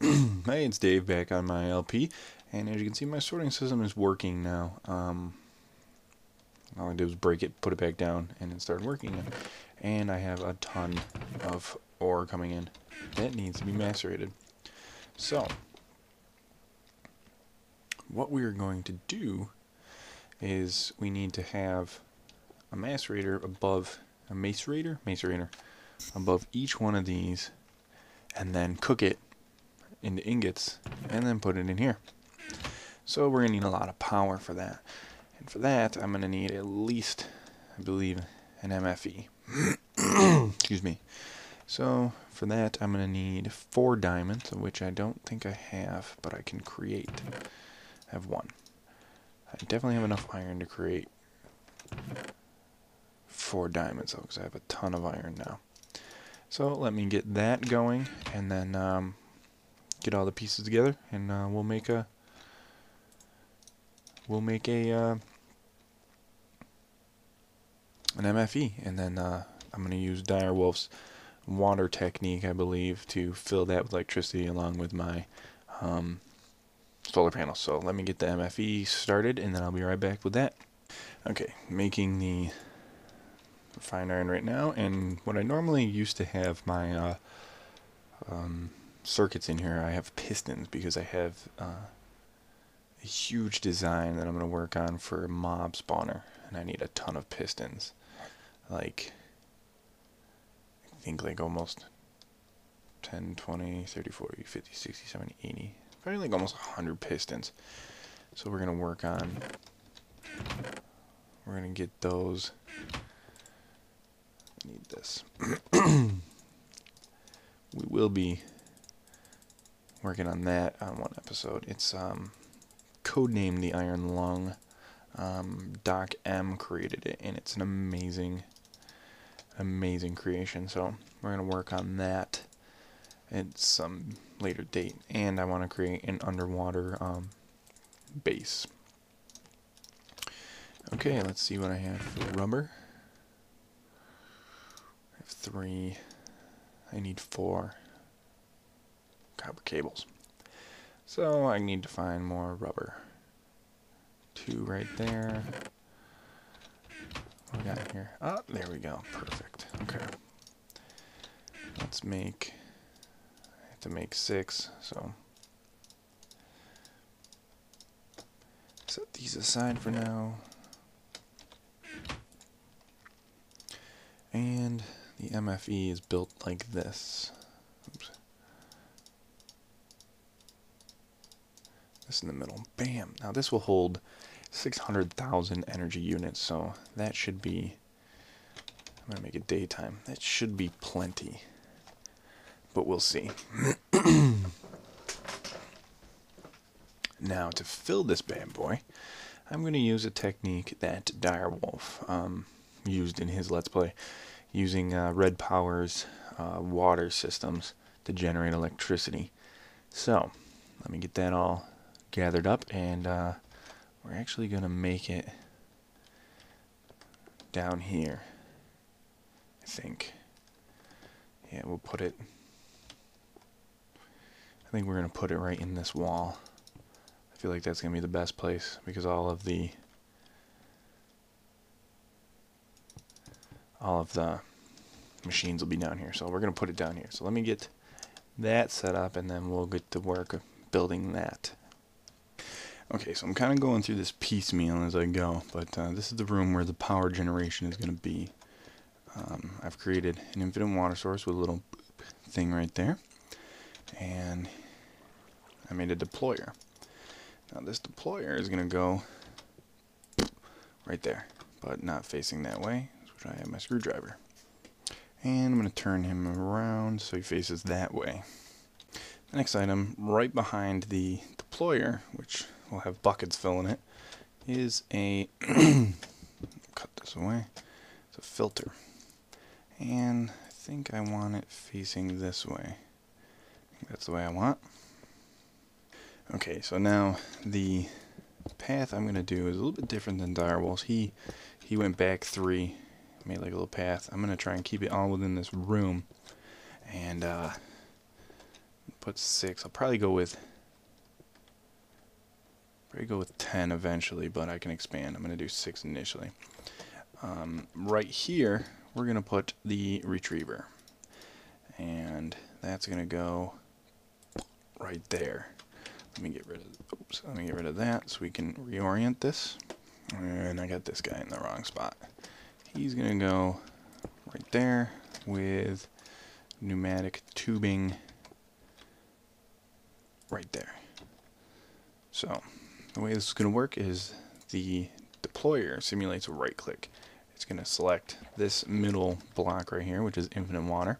Hey, it's Dave back on my LP, and as you can see, my sorting system is working now. All I did was break it, put it back down, and it started working again. And I have a ton of ore coming in that needs to be macerated. So, what we're going to do is we need to have a macerator above, a macerator above each one of these, and then cook it into ingots, and then put it in here. So we're going to need a lot of power for that. And for that, I'm going to need at least, I believe, an MFE. Excuse me. So for that, I'm going to need 4 diamonds, which I don't think I have, but I can create. I have 1. I definitely have enough iron to create 4 diamonds, though, because I have a ton of iron now. So let me get that going, and then get all the pieces together, and we'll make an MFE, and then I'm going to use Direwolf's water technique, I believe, to fill that with electricity along with my solar panels. So let me get the MFE started, and then I'll be right back with that. Okay, making the refined iron right now, and what I normally used to have my circuits in here, I have pistons because I have a huge design that I'm going to work on for a mob spawner, and I need a ton of pistons, like I think like almost 10, 20, 30, 40, 50, 60, 70, 80, probably like almost 100 pistons. So we're going to work on, we're going to get those. I need this. We will be working on that on one episode. It's codenamed the Iron Lung. Doc M created it, and it's an amazing creation. So we're going to work on that at some later date. And I want to create an underwater base. Okay, let's see what I have for rubber. I have 3. I need 4 copper cables. So I need to find more rubber. 2 right there. What we got here? Oh, there we go. Perfect. Okay. Let's make, I have to make 6, so set these aside for now. And the MFE is built like this. Oops. This in the middle. Bam! Now this will hold 600,000 energy units, so that should be, I'm going to make it daytime. That should be plenty. But we'll see. Now to fill this bad boy, I'm going to use a technique that Direwolf used in his Let's Play, using Red Power's water systems to generate electricity. So, let me get that all gathered up, and we're actually going to make it down here, I think. Yeah, we'll put it, I think we're going to put it right in this wall. I feel like that's going to be the best place, because all of the machines will be down here. So we're going to put it down here. So let me get that set up, and then we'll get to work of building that. Okay, so I'm kind of going through this piecemeal as I go, but this is the room where the power generation is going to be. I've created an infinite water source with a little thing right there, and I made a deployer. Now this deployer is going to go right there, but not facing that way, which I have my screwdriver. And I'm going to turn him around so he faces that way. The next item, right behind the deployer, which will have buckets filling it, is a cut this away. It's a filter. And I think I want it facing this way. I think that's the way I want. Okay, so now the path I'm going to do is a little bit different than Direwolf's. He went back 3, made like a little path. I'm going to try and keep it all within this room, and put put 6. I'll probably go with 10 eventually, but I can expand. I'm going to do 6 initially. Right here, we're going to put the retriever, and that's going to go right there. Let me get rid of that so we can reorient this. And I got this guy in the wrong spot. He's going to go right there with pneumatic tubing right there. So the way this is going to work is the deployer simulates a right click. It's going to select this middle block right here, which is infinite water.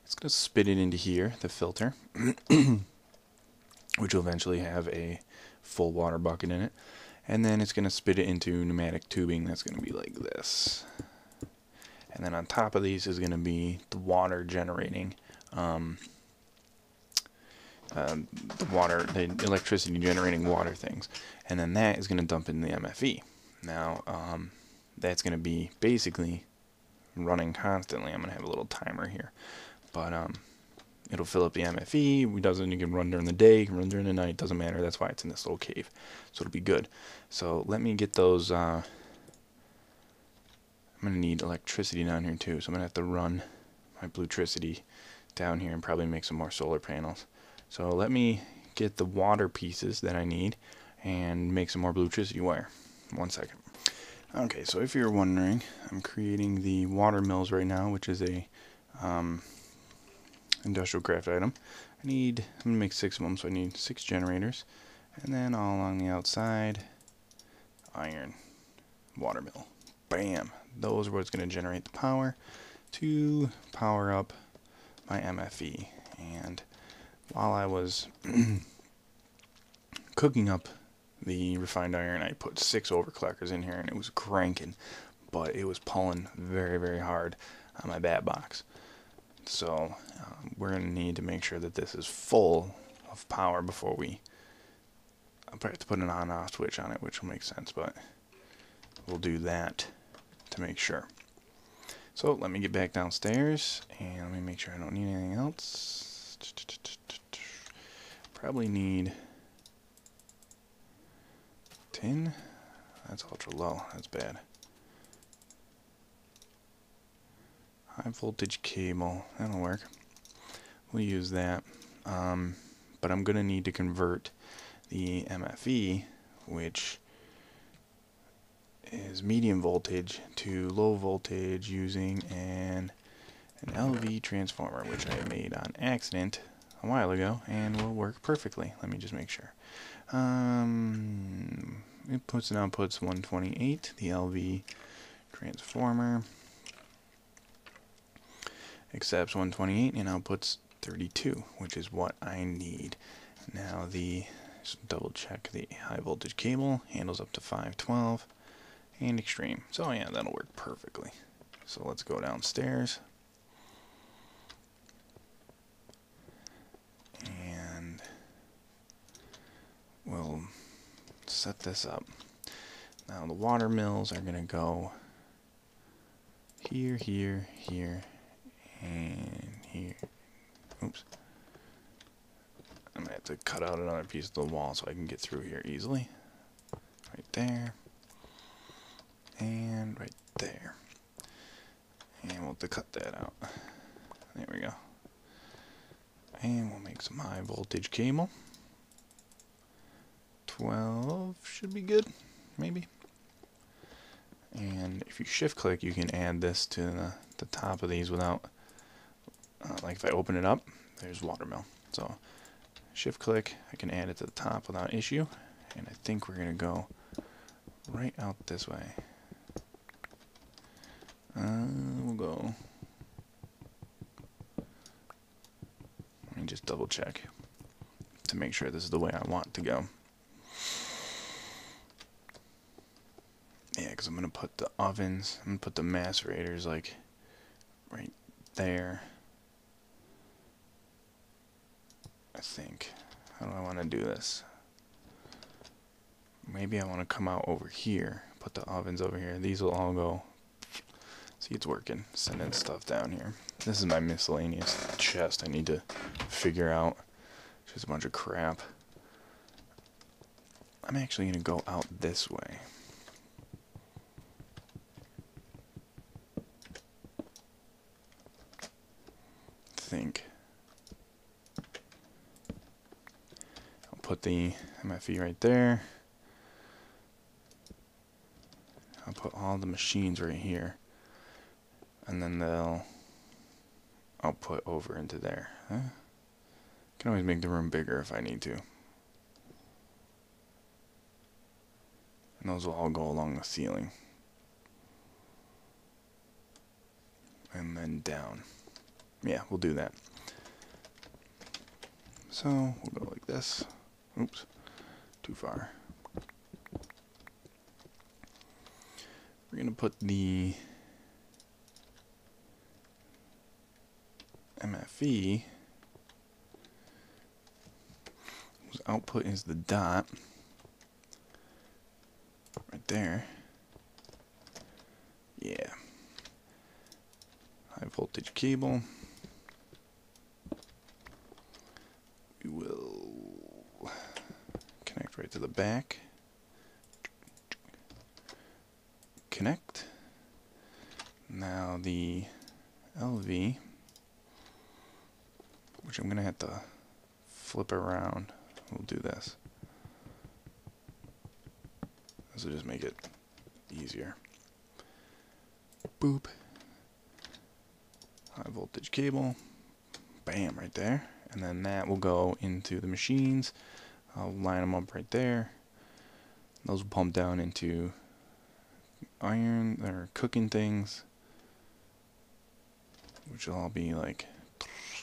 It's going to spit it into here, the filter, which will eventually have a full water bucket in it. And then it's going to spit it into pneumatic tubing that's going to be like this. And then on top of these is going to be the water generating, the electricity generating water things. And then that is going to dump in the MFE. Now, that's going to be basically running constantly. I'm going to have a little timer here. But it'll fill up the MFE. You can run during the day, you can run during the night, doesn't matter. That's why it's in this little cave. So it'll be good. So let me get those. I'm going to need electricity down here too. So I'm going to have to run my bluetricity down here and probably make some more solar panels. So let me get the water pieces that I need and make some more bluetricity wire. 1 second. Okay, so if you're wondering, I'm creating the water mills right now, which is a industrialcraft item. I'm going to make 6 of them, so I need 6 generators. And then all along the outside, iron water mill. Bam! Those are what's going to generate the power to power up my MFE. And while I was cooking up the refined iron, I put 6 overclockers in here, and it was cranking, but it was pulling very, very hard on my bat box. So we're going to need to make sure that this is full of power before I'll probably have to put an on-off switch on it, which will make sense, but we'll do that to make sure. So let me get back downstairs, and let me make sure I don't need anything else. Probably need tin. That's ultra low. That's bad. High voltage cable. That'll work. We'll use that. But I'm going to need to convert the MFE, which is medium voltage, to low voltage using an LV transformer, which I made on accident a while ago and will work perfectly. Let me just make sure. Inputs and outputs 128, the LV transformer accepts 128 and outputs 32, which is what I need. Now just double check the high voltage cable, handles up to 512 and extreme. So yeah, that'll work perfectly. So let's go downstairs. And we'll set this up. Now the water mills are going to go here, here, here, and here. Oops. I'm going to have to cut out another piece of the wall so I can get through here easily. Right there. And right there. And we'll have to cut that out. There we go. And we'll make some high voltage cable. 12 should be good, maybe. And if you shift click, you can add this to the top of these without, like if I open it up, there's water mill. So shift click, I can add it to the top without issue. And I think we're going to go right out this way. We'll go. Let me just double check to make sure this is the way I want to go. Yeah, because I'm going to put the ovens, I'm going to put the macerators like right there. I think. How do I want to do this? Maybe I want to come out over here, put the ovens over here. These will all go. See, it's working. Sending stuff down here. This is my miscellaneous chest. I need to figure out Just a bunch of crap. I'm actually going to go out this way. Think. I'll put the MFE right there. I'll put all the machines right here. And then they'll output over into there. Can always make the room bigger if I need to. And those will all go along the ceiling. And then down. Yeah, we'll do that. So, we'll go like this. Oops, too far. We're going to put the MFE, whose output is the dot, right there. Yeah. High voltage cable. We will connect right to the back. Connect. Now the LV, which I'm going to have to flip around. We'll do this. This will just make it easier. Boop. High voltage cable. Bam, right there. And then that will go into the machines. I'll line them up right there. Those will pump down into iron or cooking things, which will all be like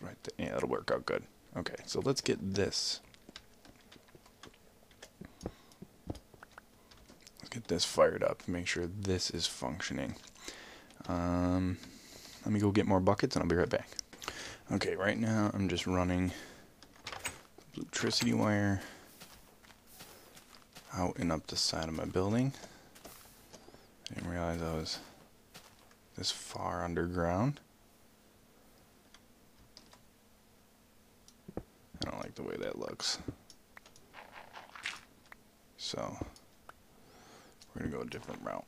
right there. Yeah, that'll work out good. Okay, so let's get this. Let's get this fired up. Make sure this is functioning. Let me go get more buckets and I'll be right back. Okay, right now I'm just running electricity wire out and up the side of my building. I didn't realize I was this far underground. I don't like the way that looks. So we're gonna go a different route.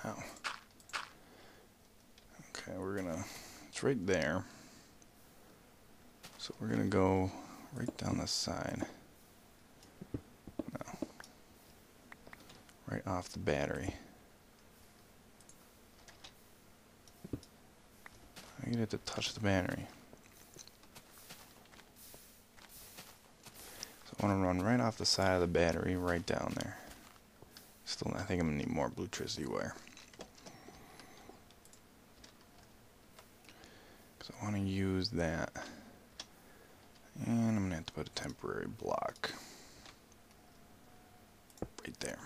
Ow. Okay, it's right there. So we're gonna go right down the side. No. Right off the battery. I get it to touch the battery. So I want to run right off the side of the battery, right down there. Still, I think I'm gonna need more electricity wire. Because I want to use that. And I'm going to have to put a temporary block right there.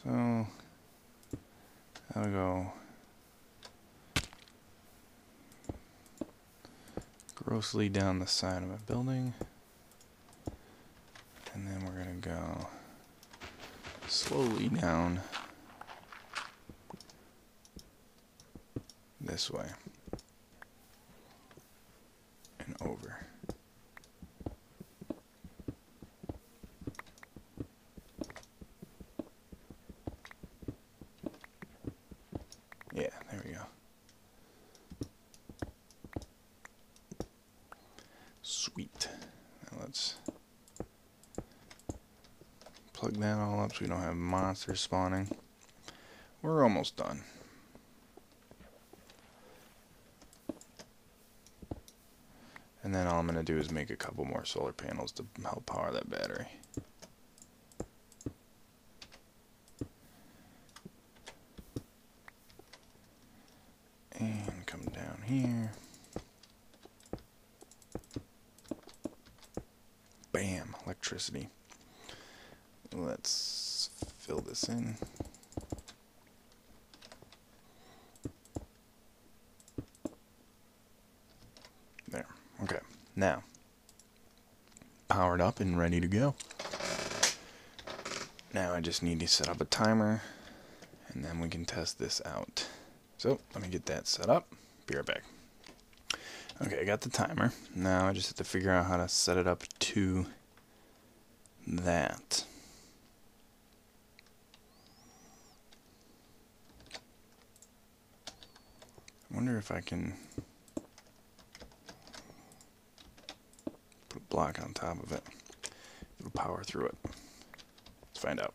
So, I'll go grossly down the side of my building. And then we're going to go slowly down this way and over. Yeah, there we go. Sweet. Now let's plug that all up so we don't have monsters spawning. We're almost done. And then all I'm going to do is make a couple more solar panels to help power that battery. And come down here. Bam, electricity. Let's fill this in. There. Okay. Now, powered up and ready to go. Now I just need to set up a timer, and then we can test this out. So let me get that set up. Be right back. Okay, I got the timer. Now I just have to figure out how to set it up to that. I wonder if I can put a block on top of it. It'll power through it. Let's find out.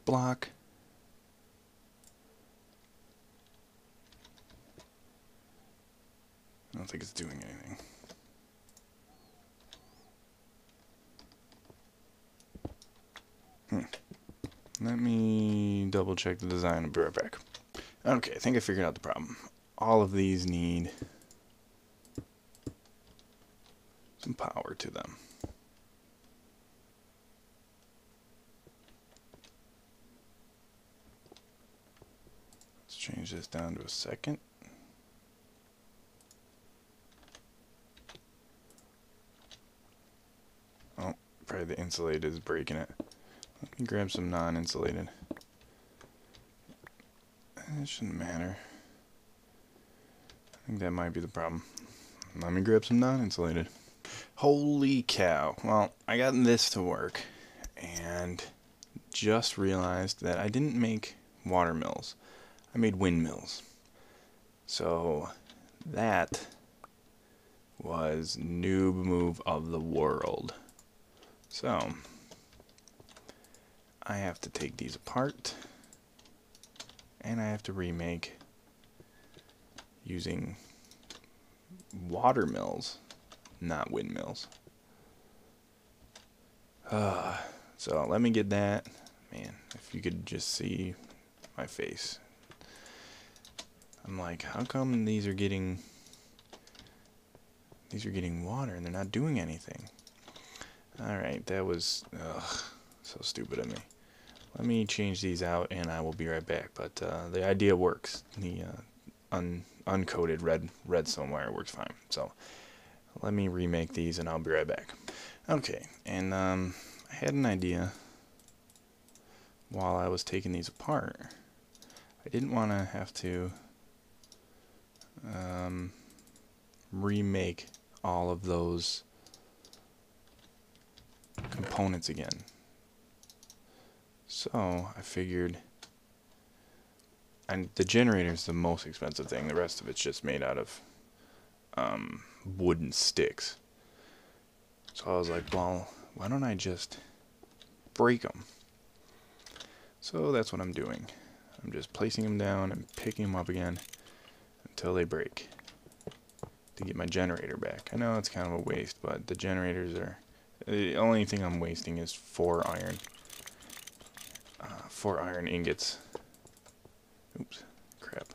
Block. I don't think it's doing anything. Let me double check the design and be right back. Okay, I think I figured out the problem. All of these need some power to them. Let's change this down to a second. Oh, probably the insulated is breaking it. Let me grab some non-insulated. It shouldn't matter. I think that might be the problem. Let me grab some non-insulated. Holy cow. Well, I got this to work and just realized that I didn't make water mills. I made windmills. So that was noob move of the world. So I have to take these apart, and I have to remake using water mills, not windmills. So let me get that. Man, if you could just see my face. I'm like, how come these are getting water and they're not doing anything? Alright, that was so stupid of me. Let me change these out and I will be right back. But the idea works. The uncoated redstone wire works fine. So let me remake these and I'll be right back. Okay, and I had an idea while I was taking these apart. I didn't want to have to remake all of those components again. So I figured, and the generator is the most expensive thing. The rest of it's just made out of wooden sticks. So I was like, well, why don't I just break them? So that's what I'm doing. I'm just placing them down and picking them up again until they break to get my generator back. I know it's kind of a waste, but the generators are, the only thing I'm wasting is 4 iron. 4 iron ingots. Oops, crap.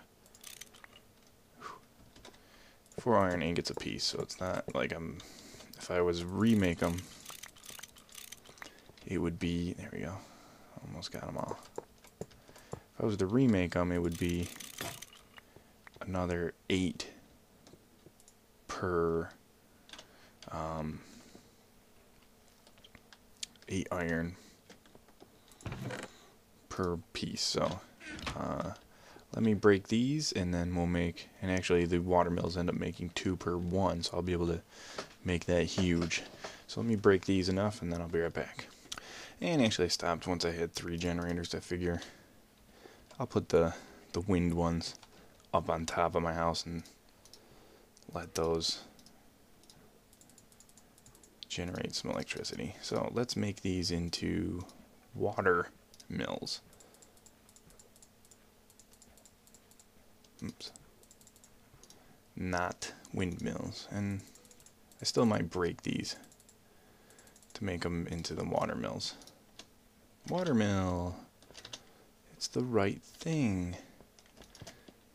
4 iron ingots a piece, so it's not like if I was remake them, it would be, there we go, almost got them all. If I was to remake them, it would be another 8 per 8 iron per piece. So let me break these and then we'll make, and actually the water mills end up making 2 per 1, so I'll be able to make that huge. So let me break these enough and then I'll be right back. And actually I stopped once I had 3 generators. I figure I'll put the wind ones up on top of my house and let those generate some electricity. So let's make these into water mills. Oops. Not windmills. And I still might break these to make them into the water mills. Watermill. It's the right thing.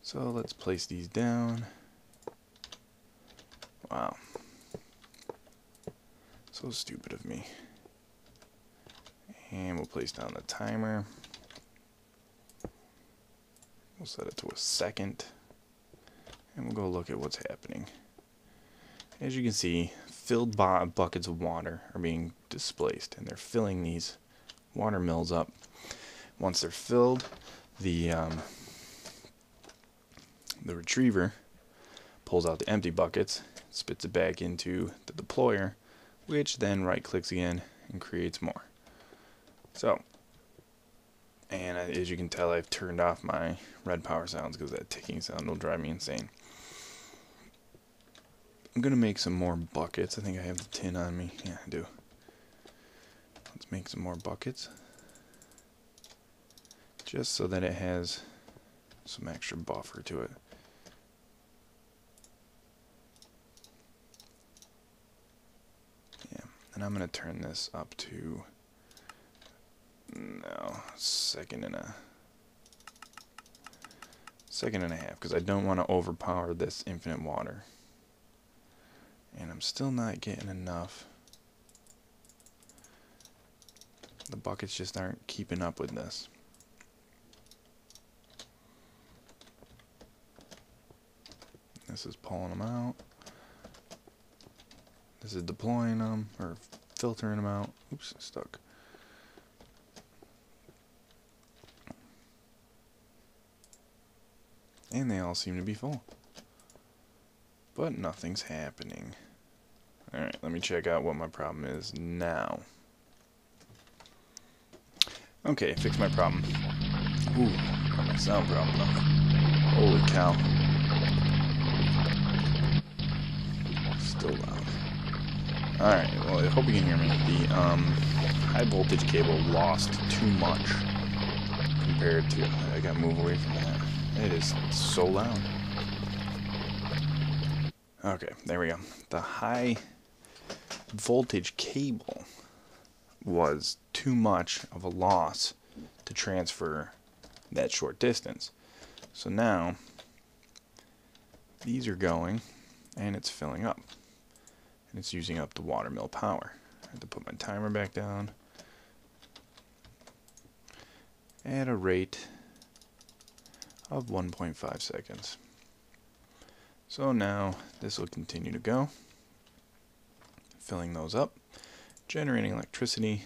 So let's place these down. Wow. So stupid of me. And we'll place down the timer. We'll set it to a second. And we'll go look at what's happening. As you can see, filled buckets of water are being displaced. And they're filling these water mills up. Once they're filled, the retriever pulls out the empty buckets, spits it back into the deployer, which then right-clicks again and creates more. So, and as you can tell, I've turned off my red power sounds because that ticking sound will drive me insane. I'm going to make some more buckets. I think I have the tin on me. Yeah, I do. Let's make some more buckets. Just so that it has some extra buffer to it. Yeah, and I'm going to turn this up to, no, second and a half, because I don't want to overpower this infinite water. And I'm still not getting enough. The buckets just aren't keeping up with this. This is pulling them out. This is deploying them, or filtering them out. Oops, stuck. And they all seem to be full. But nothing's happening. Alright, let me check out what my problem is now. Okay, fix my problem. Ooh, not my sound problem though. Holy cow. Still loud. Alright, well I hope you can hear me. The high voltage cable lost too much compared to, I gotta move away from that. It is so loud. Okay, there we go. The high voltage cable was too much of a loss to transfer that short distance. So now these are going and it's filling up. And it's using up the water mill power. I have to put my timer back down at a rate of 1.5 seconds. So now this will continue to go, filling those up, generating electricity,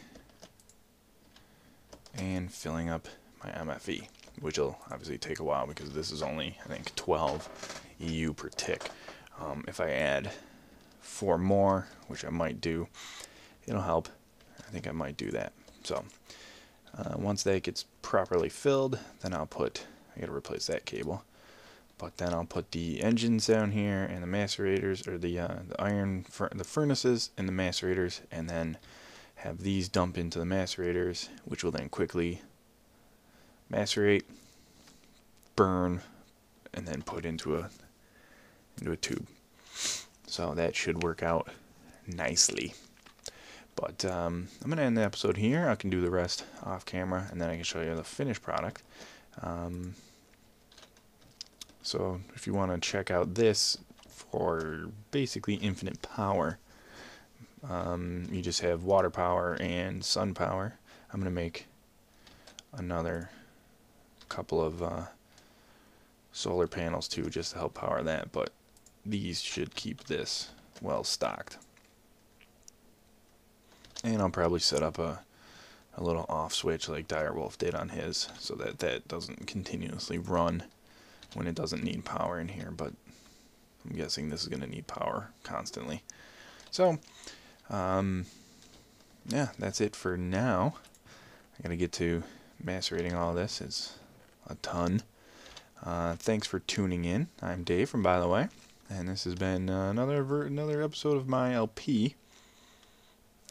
and filling up my MFE, which will obviously take a while because this is only, I think, 12 EU per tick. If I add 4 more, which I might do, it'll help. I think I might do that. So once that gets properly filled, then I'll put, I gotta replace that cable. But then I'll put the engines down here and the macerators, or the the furnaces and the macerators, and then have these dump into the macerators, which will then quickly macerate, burn, and then put into a tube. So that should work out nicely. But I'm gonna end the episode here. I can do the rest off camera, and then I can show you the finished product. So if you want to check out this for basically infinite power, you just have water power and sun power. I'm going to make another couple of solar panels too, just to help power that, but these should keep this well stocked. And I'll probably set up a little off switch like Direwolf did on his, so that that doesn't continuously run when it doesn't need power in here, but I'm guessing this is going to need power constantly. So, yeah, that's it for now. I got to get to macerating all this. It's a ton. Thanks for tuning in. I'm Dave from By the Way, and this has been another episode of my LP.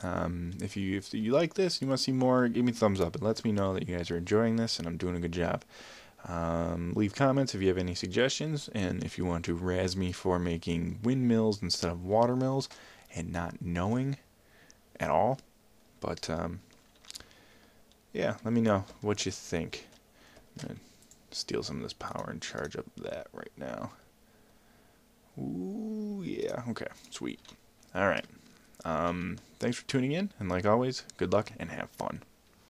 If you like this, you want to see more, give me a thumbs up. It lets me know that you guys are enjoying this and I'm doing a good job. Leave comments if you have any suggestions, and if you want to razz me for making windmills instead of water mills and not knowing at all. But yeah, let me know what you think. I'm gonna steal some of this power and charge up that right now. Ooh, yeah, okay, sweet. Alright, thanks for tuning in, and like always, good luck and have fun.